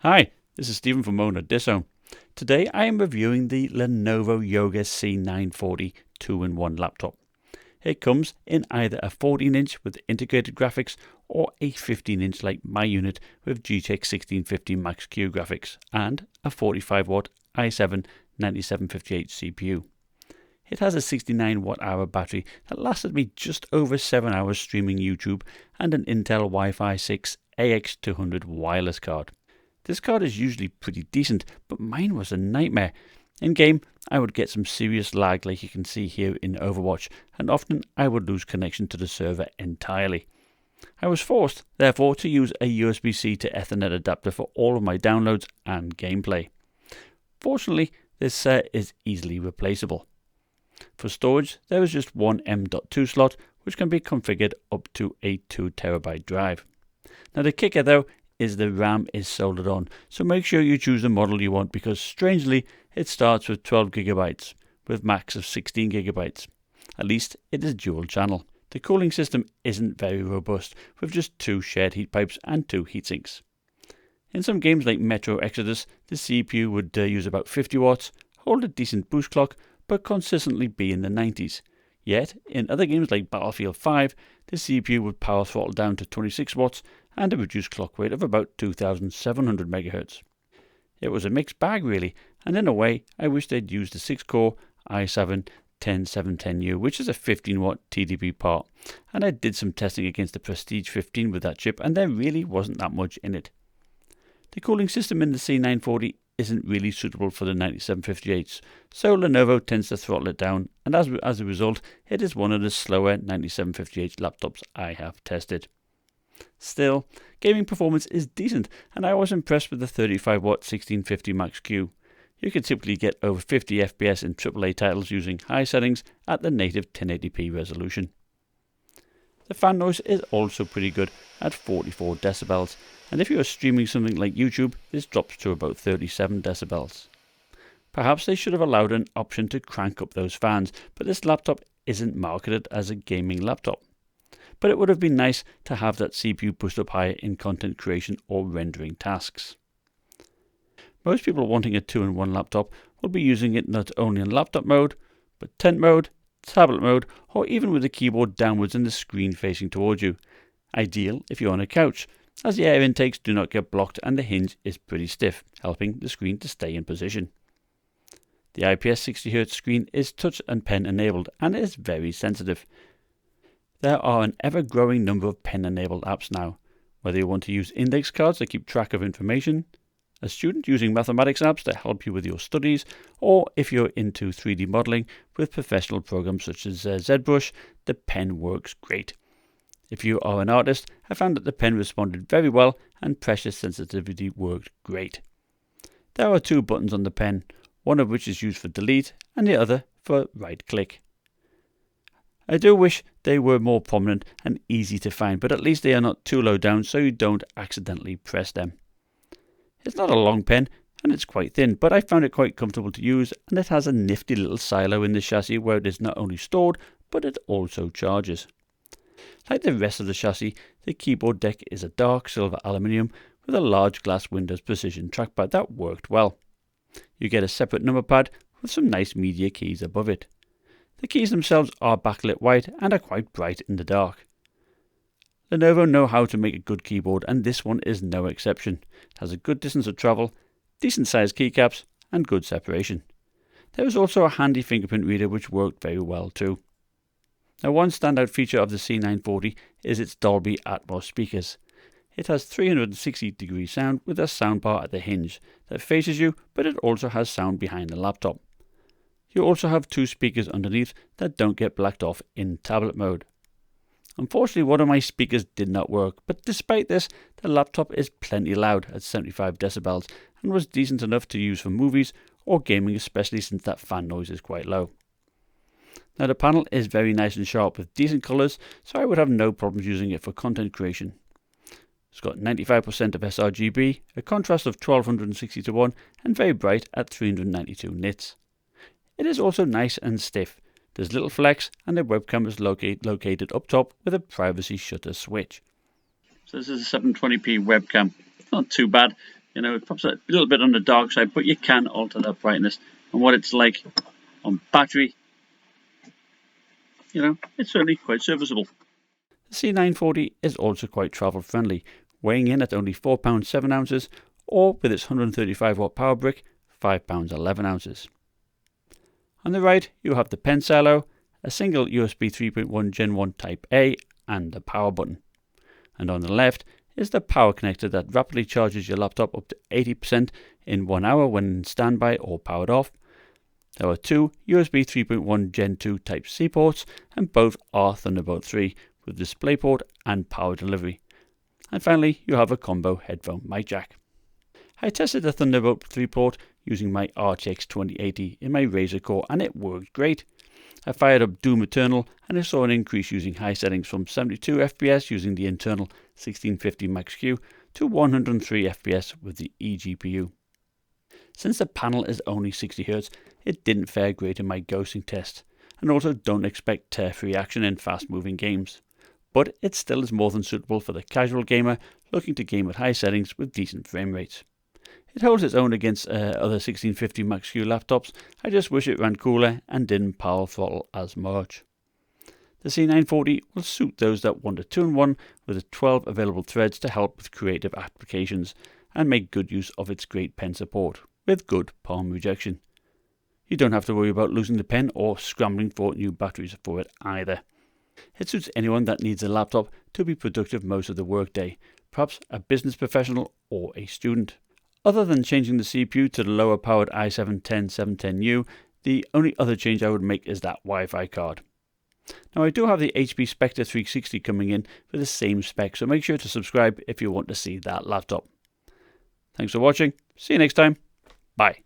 Hi, this is Stephen from Owner Disso. Today I am reviewing the Lenovo Yoga C940 2-in-1 laptop. It comes in either a 14-inch with integrated graphics or a 15-inch like my unit with GTX 1650 Max-Q graphics and a 45-watt i7 9758 CPU. It has a 69 watt-hour battery that lasted me just over 7 hours streaming YouTube and an Intel Wi-Fi 6 AX200 wireless card. This card is usually pretty decent, but mine was a nightmare. In game, I would get some serious lag like you can see here in Overwatch, and often I would lose connection to the server entirely. I was forced, therefore, to use a USB-C to Ethernet adapter for all of my downloads and gameplay. Fortunately, this is easily replaceable. For storage, there is just one M.2 slot, which can be configured up to a 2TB drive. Now the kicker though is the RAM is soldered on, so make sure you choose the model you want because strangely it starts with 12GB with max of 16GB. At least it is dual channel. The cooling system isn't very robust with just 2 shared heat pipes and 2 heatsinks. In some games like Metro Exodus, the CPU would use about 50 watts, hold a decent boost clock, but consistently be in the 90s. Yet, in other games like Battlefield 5, the CPU would power throttle down to 26 watts and a reduced clock rate of about 2700 MHz. It was a mixed bag really, and in a way I wish they'd used the 6-core i7 10710U, which is a 15-watt TDP part, and I did some testing against the Prestige 15 with that chip and there really wasn't that much in it. The cooling system in the C940 isn't really suitable for the 9758s, so Lenovo tends to throttle it down, and as a result, it is one of the slower 9758 laptops I have tested. Still, gaming performance is decent, and I was impressed with the 35-watt 1650 Max-Q. You can typically get over 50 FPS in AAA titles using high settings at the native 1080p resolution. The fan noise is also pretty good at 44 decibels, and if you are streaming something like YouTube, this drops to about 37 decibels. Perhaps they should have allowed an option to crank up those fans, but this laptop isn't marketed as a gaming laptop. But it would have been nice to have that CPU pushed up higher in content creation or rendering tasks. Most people wanting a 2-in-1 laptop will be using it not only in laptop mode, but tent mode, tablet mode, or even with the keyboard downwards and the screen facing towards you. Ideal if you're on a couch, as the air intakes do not get blocked and the hinge is pretty stiff, helping the screen to stay in position. The IPS 60Hz screen is touch and pen enabled and is very sensitive. There are an ever-growing number of pen-enabled apps now, whether you want to use index cards to keep track of information, a student using mathematics apps to help you with your studies, or if you're into 3D modeling with professional programs such as ZBrush, the pen works great. If you are an artist, I found that the pen responded very well and pressure sensitivity worked great. There are 2 buttons on the pen, one of which is used for delete and the other for right click. I do wish they were more prominent and easy to find, but at least they are not too low down so you don't accidentally press them. It's not a long pen and it's quite thin, but I found it quite comfortable to use, and it has a nifty little silo in the chassis where it is not only stored but it also charges. Like the rest of the chassis, the keyboard deck is a dark silver aluminium with a large glass Windows Precision trackpad that worked well. You get a separate number pad with some nice media keys above it. The keys themselves are backlit white and are quite bright in the dark. Lenovo know how to make a good keyboard, and this one is no exception. It has a good distance of travel, decent sized keycaps and good separation. There is also a handy fingerprint reader which worked very well too. Now one standout feature of the C940 is its Dolby Atmos speakers. It has 360-degree sound with a soundbar at the hinge that faces you, but it also has sound behind the laptop. You also have 2 speakers underneath that don't get blacked off in tablet mode. Unfortunately, one of my speakers did not work, but despite this, the laptop is plenty loud at 75 decibels and was decent enough to use for movies or gaming, especially since that fan noise is quite low. Now the panel is very nice and sharp with decent colours, so I would have no problems using it for content creation. It's got 95% of sRGB, a contrast of 1260:1 and very bright at 392 nits. It is also nice and stiff. There's little flex and the webcam is located up top with a privacy shutter switch. So this is a 720p webcam. It's not too bad, You know, it's perhaps a little bit on the dark side, but you can alter that brightness. And what it's like on battery, you know, it's certainly quite serviceable. The C940 is also quite travel friendly, weighing in at only £4 7 ounces, or with its 135 watt power brick, £5 11 ounces. On the right, you have the pen silo, a single USB 3.1 Gen 1 Type A, and a power button. And on the left is the power connector that rapidly charges your laptop up to 80% in 1 hour when in standby or powered off. There are two USB 3.1 Gen 2 Type C ports, and both are Thunderbolt 3 with DisplayPort and power delivery. And finally, you have a combo headphone mic jack. I tested the Thunderbolt 3 port using my RTX 2080 in my Razer Core, and it worked great. I fired up Doom Eternal and I saw an increase using high settings from 72 FPS using the internal 1650 Max-Q to 103 FPS with the eGPU. Since the panel is only 60Hz, it didn't fare great in my ghosting test, and also don't expect tear-free action in fast-moving games. But it still is more than suitable for the casual gamer looking to game at high settings with decent frame rates. It holds its own against other 1650 Max-Q laptops. I just wish it ran cooler and didn't power throttle as much. The C940 will suit those that want a 2-in-1 with 12 available threads to help with creative applications and make good use of its great pen support with good palm rejection. You don't have to worry about losing the pen or scrambling for new batteries for it either. It suits anyone that needs a laptop to be productive most of the workday, perhaps a business professional or a student. Other than changing the CPU to the lower powered i7-10710U, the only other change I would make is that Wi-Fi card. Now I do have the HP Spectre 360 coming in for the same spec, so make sure to subscribe if you want to see that laptop. Thanks for watching, see you next time, bye.